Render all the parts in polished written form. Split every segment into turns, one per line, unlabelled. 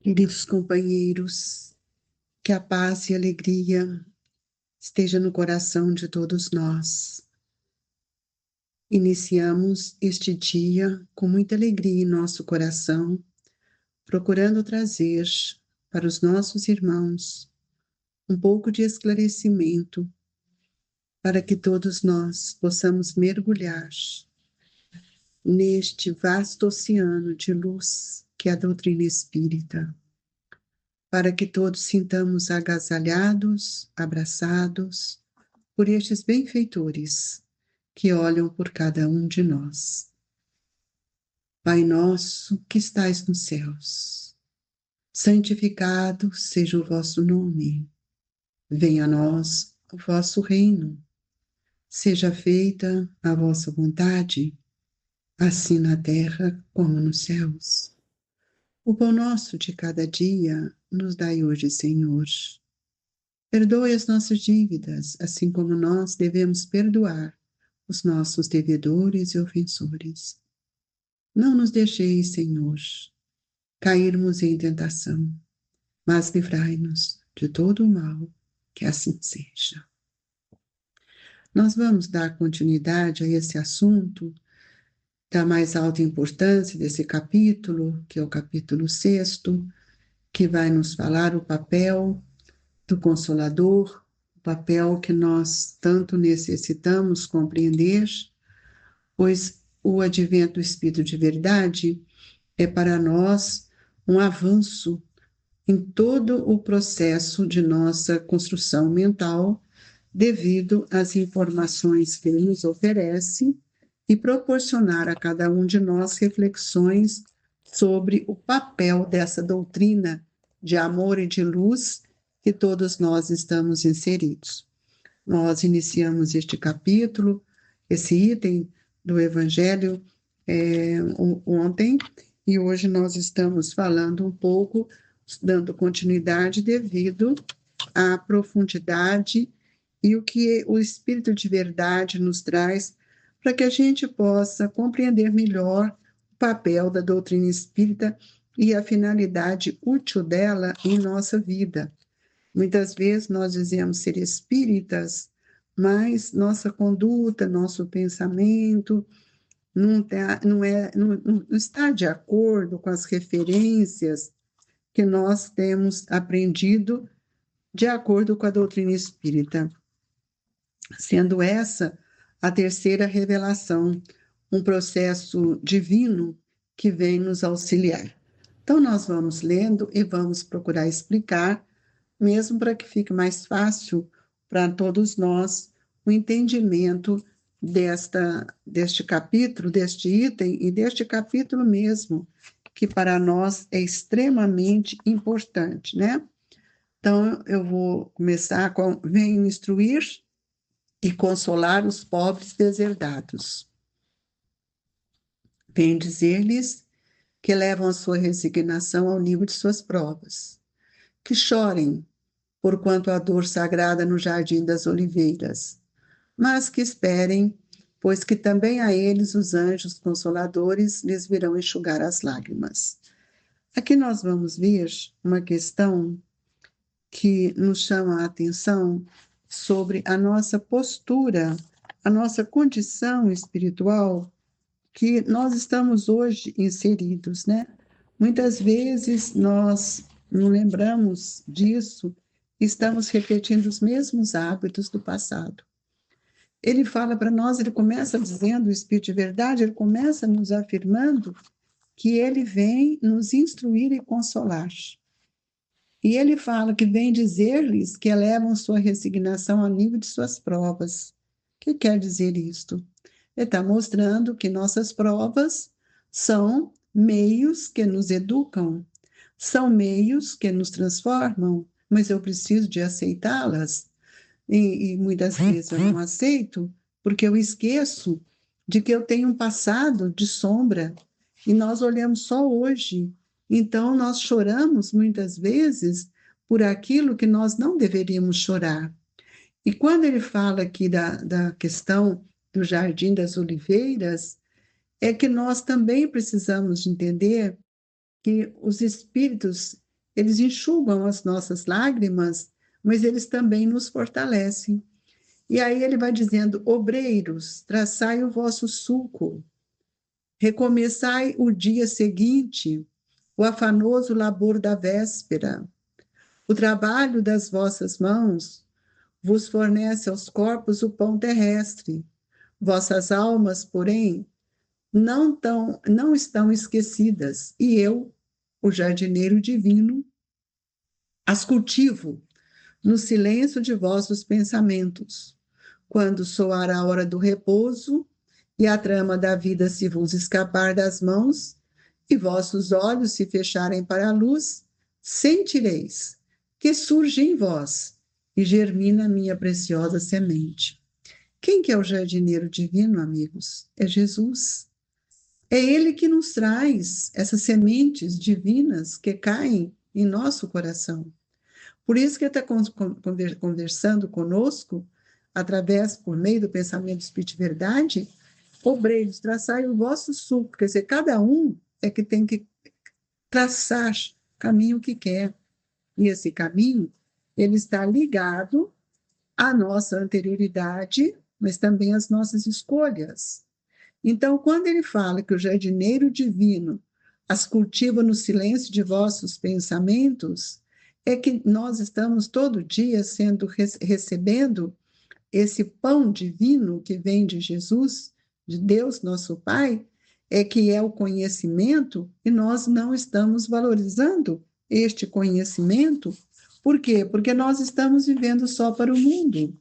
Queridos companheiros, que a paz e a alegria esteja no coração de todos nós. Iniciamos este dia com muita alegria em nosso coração, procurando trazer para os nossos irmãos um pouco de esclarecimento, para que todos nós possamos mergulhar neste vasto oceano de luz que é a doutrina espírita, para que todos sintamos agasalhados, abraçados por estes benfeitores que olham por cada um de nós. Pai nosso que estais nos céus, santificado seja o vosso nome. Venha a nós o vosso reino. Seja feita a vossa vontade, assim na terra como nos céus. O pão nosso de cada dia nos dai hoje, Senhor. Perdoe as nossas dívidas, assim como nós devemos perdoar os nossos devedores e ofensores. Não nos deixeis, Senhor, cairmos em tentação, mas livrai-nos de todo o mal, que assim seja. Nós vamos dar continuidade a esse assunto da mais alta importância desse capítulo, que é o capítulo 6º, que vai nos falar o papel do Consolador, o papel que nós tanto necessitamos compreender, pois o advento do Espírito de verdade é para nós um avanço em todo o processo de nossa construção mental, devido às informações que ele nos oferece e proporcionar a cada um de nós reflexões sobre o papel dessa doutrina de amor e de luz que todos nós estamos inseridos. Nós iniciamos este capítulo, esse item do Evangelho ontem, e hoje nós estamos falando um pouco, dando continuidade devido à profundidade e o que o Espírito de verdade nos traz para que a gente possa compreender melhor o papel da doutrina espírita e a finalidade útil dela em nossa vida. Muitas vezes nós dizemos ser espíritas, mas nossa conduta, nosso pensamento não está de acordo com as referências que nós temos aprendido de acordo com a doutrina espírita, sendo essa a terceira revelação, um processo divino que vem nos auxiliar. Então, nós vamos lendo e vamos procurar explicar, mesmo para que fique mais fácil para todos nós o entendimento deste capítulo, deste item e deste capítulo mesmo, que para nós é extremamente importante, né? Então, eu vou começar com: venho instruir e consolar os pobres deserdados. Venho dizer-lhes que levam a sua resignação ao nível de suas provas, que chorem, porquanto a dor sagrada no jardim das oliveiras, mas que esperem, pois que também a eles os anjos consoladores lhes virão enxugar as lágrimas. Aqui nós vamos ver uma questão que nos chama a atenção sobre a nossa postura, a nossa condição espiritual que nós estamos hoje inseridos, né? Muitas vezes nós não lembramos disso, estamos repetindo os mesmos hábitos do passado. Ele fala para nós, ele começa dizendo, o Espírito de verdade, ele começa nos afirmando que ele vem nos instruir e consolar. E ele fala que vem dizer-lhes que elevam sua resignação ao nível de suas provas. O que quer dizer isto? Ele está mostrando que nossas provas são meios que nos educam, são meios que nos transformam, mas eu preciso de aceitá-las. E muitas vezes eu não aceito, porque eu esqueço de que eu tenho um passado de sombra, e nós olhamos só hoje. Então, nós choramos muitas vezes por aquilo que nós não deveríamos chorar. E quando ele fala aqui da questão do Jardim das Oliveiras, é que nós também precisamos de entender que os espíritos, eles enxugam as nossas lágrimas, mas eles também nos fortalecem. E aí ele vai dizendo: obreiros, traçai o vosso sulco, recomeçai o dia seguinte, o afanoso labor da véspera. O trabalho das vossas mãos vos fornece aos corpos o pão terrestre. Vossas almas, porém, não estão esquecidas, e eu, o jardineiro divino, as cultivo no silêncio de vossos pensamentos. Quando soar a hora do repouso e a trama da vida se vos escapar das mãos e vossos olhos se fecharem para a luz, sentireis que surge em vós e germina minha preciosa semente. Quem que é o jardineiro divino, amigos? É Jesus. É Ele que nos traz essas sementes divinas que caem em nosso coração. Por isso que ele está conversando conosco, através, por meio do pensamento do Espírito de Verdade, obreiros, traçai o vosso sulco. Quer dizer, cada um é que tem que traçar o caminho que quer. E esse caminho, ele está ligado à nossa anterioridade, mas também às nossas escolhas. Então, quando ele fala que o jardineiro divino as cultiva no silêncio de vossos pensamentos, é que nós estamos todo dia recebendo esse pão divino que vem de Jesus, de Deus, nosso Pai, é que é o conhecimento, e nós não estamos valorizando este conhecimento. Por quê? Porque nós estamos vivendo só para o mundo.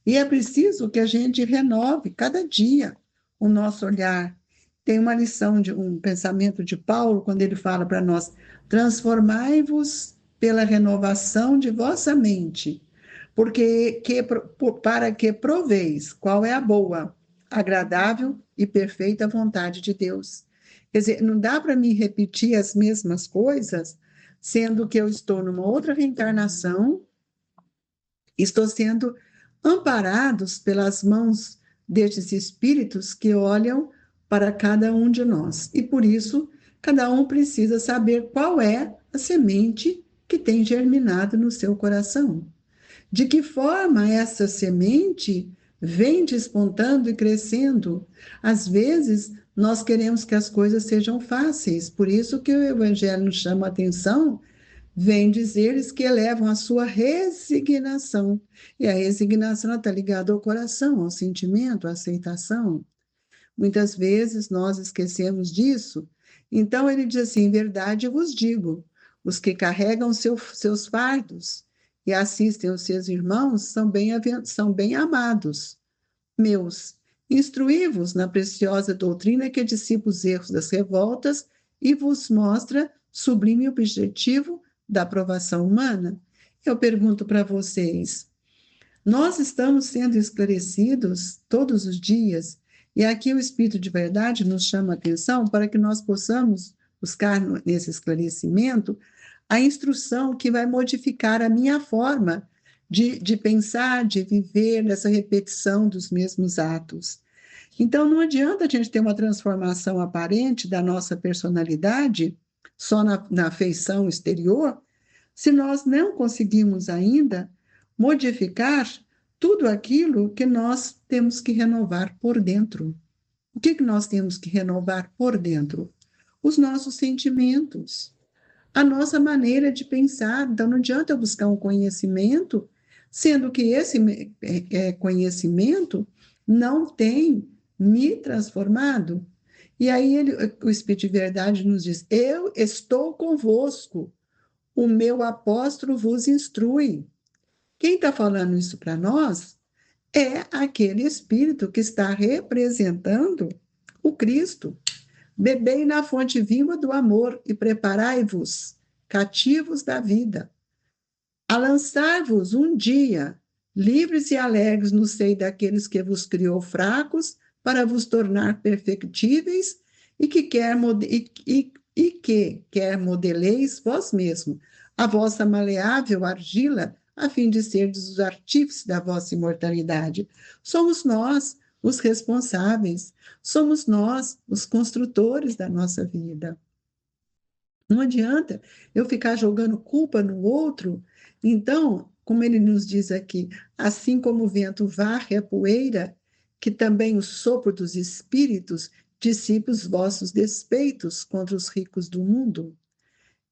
E é preciso que a gente renove cada dia o nosso olhar. Tem uma lição de um pensamento de Paulo, quando ele fala para nós: transformai-vos pela renovação de vossa mente, para que proveis qual é a boa, agradável e perfeita vontade de Deus. Quer dizer, não dá para mim repetir as mesmas coisas, sendo que eu estou numa outra reencarnação, estou sendo amparados pelas mãos destes espíritos que olham para cada um de nós. E por isso, cada um precisa saber qual é a semente que tem germinado no seu coração. De que forma essa semente vem despontando e crescendo? Às vezes, nós queremos que as coisas sejam fáceis, por isso que o Evangelho nos chama a atenção, vem dizer-lhes que elevam a sua resignação. E a resignação está ligada ao coração, ao sentimento, à aceitação. Muitas vezes nós esquecemos disso. Então ele diz assim: em verdade vos digo, os que carregam seus fardos e assistem os seus irmãos são bem amados. Meus, instruí-vos na preciosa doutrina que dissipa os erros das revoltas e vos mostra sublime objetivo da aprovação humana. Eu pergunto para vocês, nós estamos sendo esclarecidos todos os dias, e aqui o Espírito de Verdade nos chama a atenção para que nós possamos buscar nesse esclarecimento a instrução que vai modificar a minha forma de pensar, de viver nessa repetição dos mesmos atos. Então, não adianta a gente ter uma transformação aparente da nossa personalidade só na feição exterior, se nós não conseguimos ainda modificar tudo aquilo que nós temos que renovar por dentro. O que nós temos que renovar por dentro? Os nossos sentimentos, a nossa maneira de pensar. Então, não adianta eu buscar um conhecimento, sendo que esse conhecimento não tem me transformado. E aí o Espírito de Verdade nos diz: eu estou convosco, o meu apóstolo vos instrui. Quem está falando isso para nós é aquele Espírito que está representando o Cristo. Bebei na fonte viva do amor e preparai-vos, cativos da vida, a lançar-vos um dia, livres e alegres no seio daqueles que vos criou fracos, para vos tornar perfectíveis e que quer modeleis vós mesmo, a vossa maleável argila, a fim de serdes os artífices da vossa imortalidade. Somos nós os responsáveis, somos nós os construtores da nossa vida. Não adianta eu ficar jogando culpa no outro. Então, como ele nos diz aqui, assim como o vento varre a poeira, que também o sopro dos espíritos dissipe os vossos despeitos contra os ricos do mundo.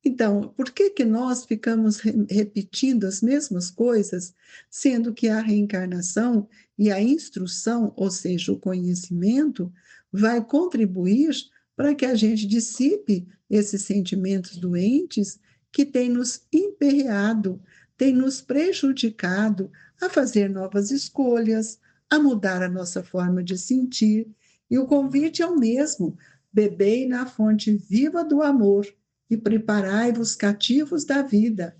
Então, por que que nós ficamos repetindo as mesmas coisas, sendo que a reencarnação e a instrução, ou seja, o conhecimento, vai contribuir para que a gente dissipe esses sentimentos doentes que têm nos emperreado, têm nos prejudicado a fazer novas escolhas, a mudar a nossa forma de sentir. E o convite é o mesmo: bebei na fonte viva do amor e preparai-vos cativos da vida.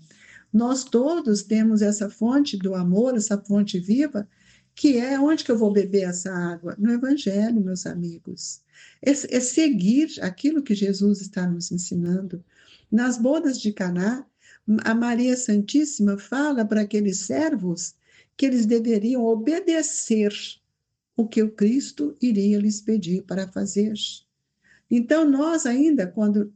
Nós todos temos essa fonte do amor, essa fonte viva, que é onde que eu vou beber essa água? No Evangelho, meus amigos. É seguir aquilo que Jesus está nos ensinando. Nas bodas de Caná, a Maria Santíssima fala para aqueles servos que eles deveriam obedecer o que o Cristo iria lhes pedir para fazer. Então, nós ainda, quando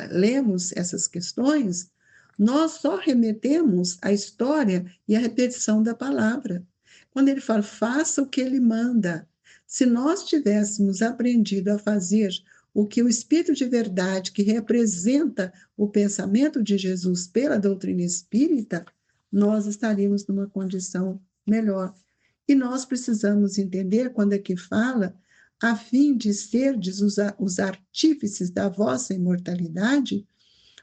lemos essas questões, nós só remetemos à história e à repetição da palavra. Quando ele fala, faça o que ele manda. Se nós tivéssemos aprendido a fazer o que o Espírito de verdade, que representa o pensamento de Jesus pela doutrina espírita, nós estaríamos numa condição melhor. E nós precisamos entender, quando aqui fala, a fim de serdes os artífices da vossa imortalidade,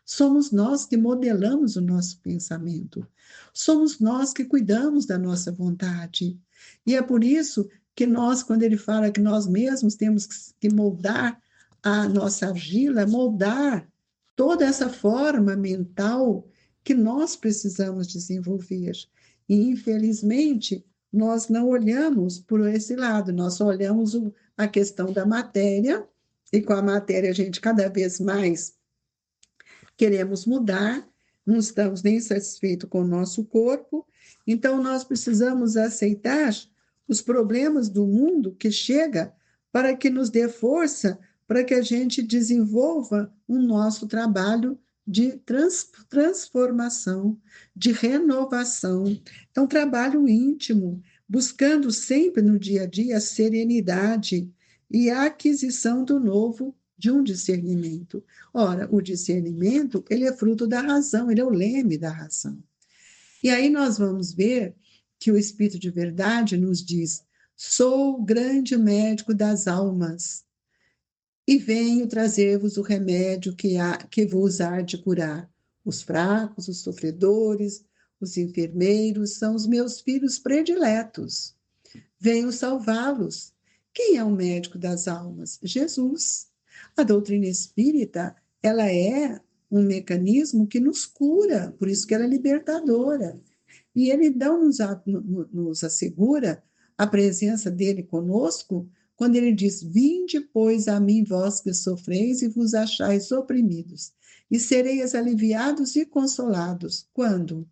somos nós que modelamos o nosso pensamento, somos nós que cuidamos da nossa vontade. E é por isso que nós, quando ele fala que nós mesmos temos que moldar a nossa argila, moldar toda essa forma mental que nós precisamos desenvolver. E, infelizmente, nós não olhamos por esse lado, nós só olhamos a questão da matéria, e com a matéria a gente cada vez mais queremos mudar, não estamos nem satisfeitos com o nosso corpo, então nós precisamos aceitar os problemas do mundo que chega para que nos dê força, para que a gente desenvolva o nosso trabalho de transformação, de renovação. É um trabalho íntimo, buscando sempre no dia a dia a serenidade e a aquisição do novo de um discernimento. Ora, o discernimento, ele é fruto da razão, ele é o leme da razão. E aí nós vamos ver que o Espírito de Verdade nos diz: sou o grande médico das almas e venho trazer-vos o remédio que vos há de curar. Os fracos, os sofredores, os enfermeiros são os meus filhos prediletos. Venho salvá-los. Quem é o médico das almas? Jesus. A doutrina espírita, ela é um mecanismo que nos cura, por isso que ela é libertadora. E ele não nos assegura a presença dele conosco quando ele diz: vinde, pois, a mim, vós que sofreis e vos achais oprimidos, e sereis aliviados e consolados. Quando?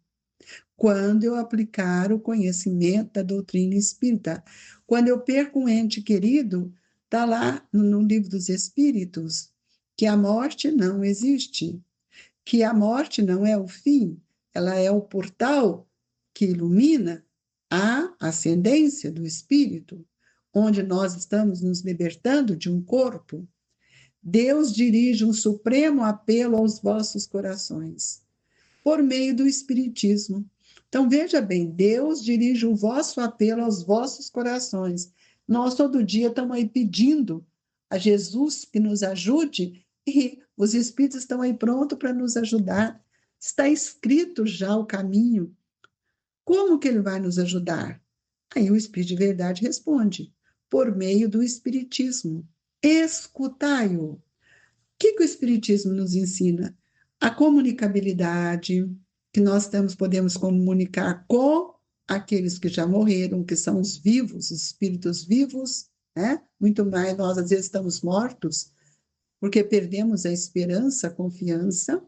Quando eu aplicar o conhecimento da doutrina espírita. Quando eu perco um ente querido, está lá no Livro dos Espíritos que a morte não existe, que a morte não é o fim, ela é o portal que ilumina a ascendência do espírito, onde nós estamos nos libertando de um corpo. Deus dirige um supremo apelo aos vossos corações, por meio do Espiritismo. Então, veja bem, Deus dirige o vosso apelo aos vossos corações. Nós, todo dia, estamos aí pedindo a Jesus que nos ajude e os Espíritos estão aí prontos para nos ajudar. Está escrito já o caminho. Como que ele vai nos ajudar? Aí o Espírito de Verdade responde: por meio do Espiritismo. Escutai-o. O que o Espiritismo nos ensina? A comunicabilidade, que nós podemos comunicar com aqueles que já morreram, que são os vivos, os espíritos vivos, né? Muito mais, nós às vezes estamos mortos, porque perdemos a esperança, a confiança.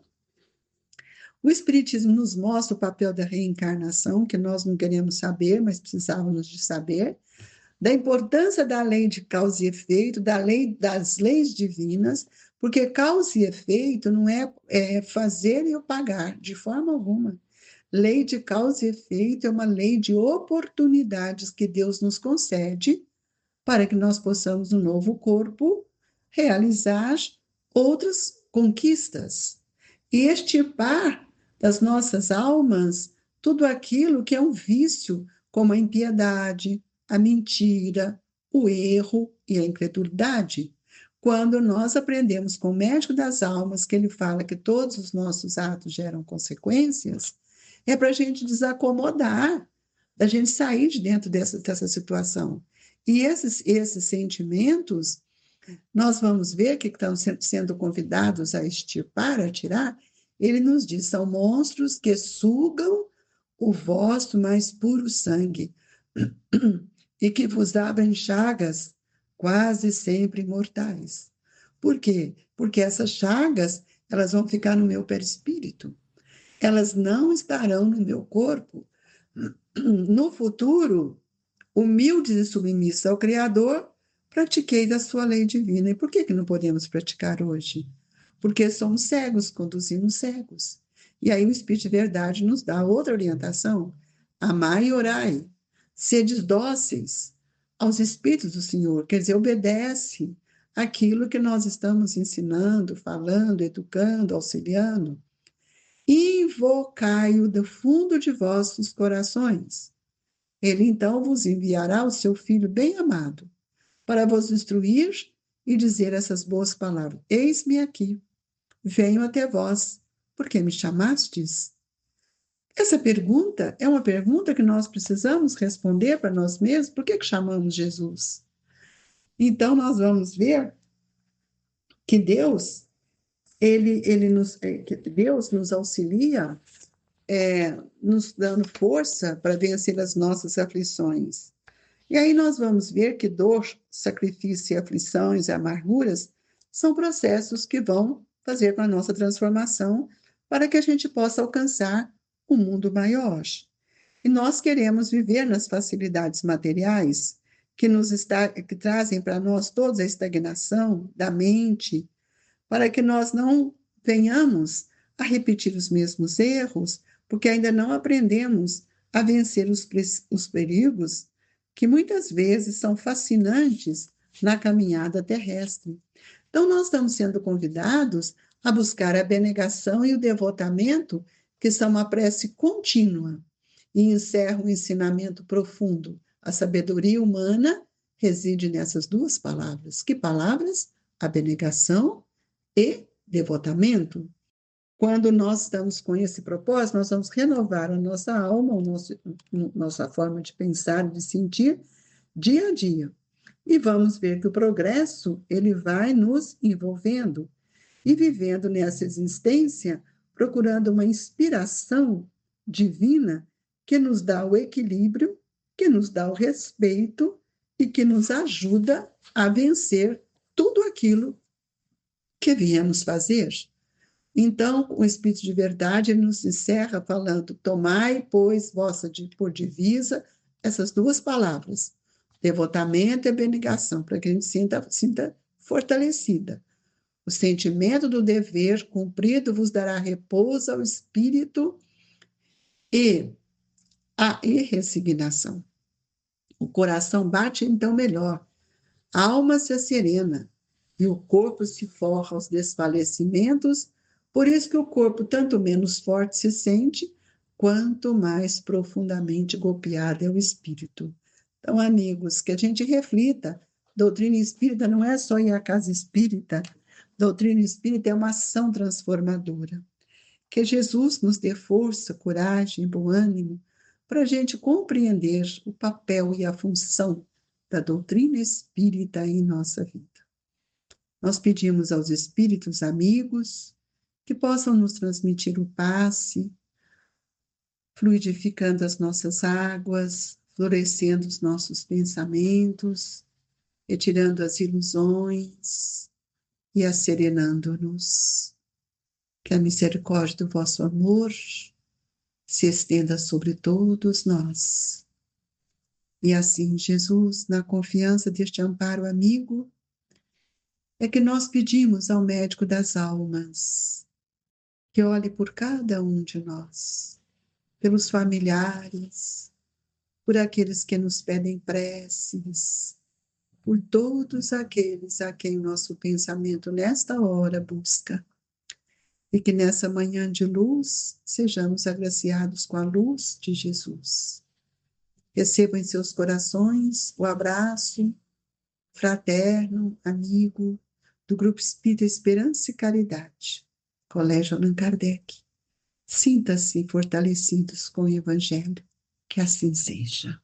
O Espiritismo nos mostra o papel da reencarnação, que nós não queremos saber, mas precisávamos de saber, da importância da lei de causa e efeito, das leis divinas, Porque causa e efeito não é fazer e eu pagar, de forma alguma. Lei de causa e efeito é uma lei de oportunidades que Deus nos concede para que nós possamos, no novo corpo, realizar outras conquistas e extirpar das nossas almas tudo aquilo que é um vício, como a impiedade, a mentira, o erro e a incredulidade. Quando nós aprendemos com o médico das almas, que ele fala que todos os nossos atos geram consequências, é para a gente desacomodar, da gente sair de dentro dessa situação. E esses sentimentos, nós vamos ver que estão sendo convidados a extirpar, a tirar, ele nos diz, são monstros que sugam o vosso mais puro sangue e que vos abrem chagas quase sempre mortais. Por quê? Porque essas chagas, elas vão ficar no meu perispírito. Elas não estarão no meu corpo. No futuro, humildes e submissos ao Criador, pratiquei da sua lei divina. E por que não podemos praticar hoje? Porque somos cegos, conduzimos cegos. E aí o Espírito de Verdade nos dá outra orientação. Amai e orai. Sedes dóceis aos Espíritos do Senhor. Quer dizer, obedece aquilo que nós estamos ensinando, falando, educando, auxiliando. Invocai-o do fundo de vossos corações. Ele então vos enviará o seu Filho bem amado, para vos instruir e dizer essas boas palavras. Eis-me aqui, venho até vós, porque me chamastes? Essa pergunta é uma pergunta que nós precisamos responder para nós mesmos. Por que chamamos Jesus? Então, nós vamos ver que Deus nos auxilia, nos dando força para vencer as nossas aflições. E aí nós vamos ver que dor, sacrifício, aflições e amarguras são processos que vão fazer com a nossa transformação para que a gente possa alcançar um mundo maior. E nós queremos viver nas facilidades materiais que trazem para nós toda a estagnação da mente, para que nós não venhamos a repetir os mesmos erros, porque ainda não aprendemos a vencer os perigos que muitas vezes são fascinantes na caminhada terrestre. Então, nós estamos sendo convidados a buscar a abnegação e o devotamento, que são uma prece contínua, e encerra um ensinamento profundo. A sabedoria humana reside nessas duas palavras. Que palavras? Abnegação e devotamento. Quando nós estamos com esse propósito, nós vamos renovar a nossa alma, nossa forma de pensar, de sentir, dia a dia. E vamos ver que o progresso, ele vai nos envolvendo e vivendo nessa existência, procurando uma inspiração divina que nos dá o equilíbrio, que nos dá o respeito e que nos ajuda a vencer tudo aquilo que viemos fazer. Então, o Espírito de Verdade ele nos encerra falando: tomai, pois, por divisa essas duas palavras, devotamento e abnegação, para que a gente sinta fortalecida. O sentimento do dever cumprido vos dará repouso ao espírito e a resignação. O coração bate então melhor, a alma se serena e o corpo se forra aos desfalecimentos. Por isso que o corpo tanto menos forte se sente, quanto mais profundamente golpeado é o espírito. Então, amigos, que a gente reflita. Doutrina espírita não é só ir à casa espírita. Doutrina espírita é uma ação transformadora. Que Jesus nos dê força, coragem, bom ânimo, para a gente compreender o papel e a função da doutrina espírita em nossa vida. Nós pedimos aos espíritos amigos que possam nos transmitir o passe, fluidificando as nossas águas, florescendo os nossos pensamentos, retirando as ilusões e asserenando-nos. Que a misericórdia do vosso amor se estenda sobre todos nós. E assim, Jesus, na confiança deste amparo amigo, é que nós pedimos ao médico das almas que olhe por cada um de nós, pelos familiares, por aqueles que nos pedem preces, por todos aqueles a quem o nosso pensamento nesta hora busca. E que nessa manhã de luz sejamos agraciados com a luz de Jesus. Recebam em seus corações o abraço fraterno, amigo, do Grupo Espírita Esperança e Caridade, Colégio Allan Kardec. Sinta-se fortalecidos com o Evangelho. Que assim seja.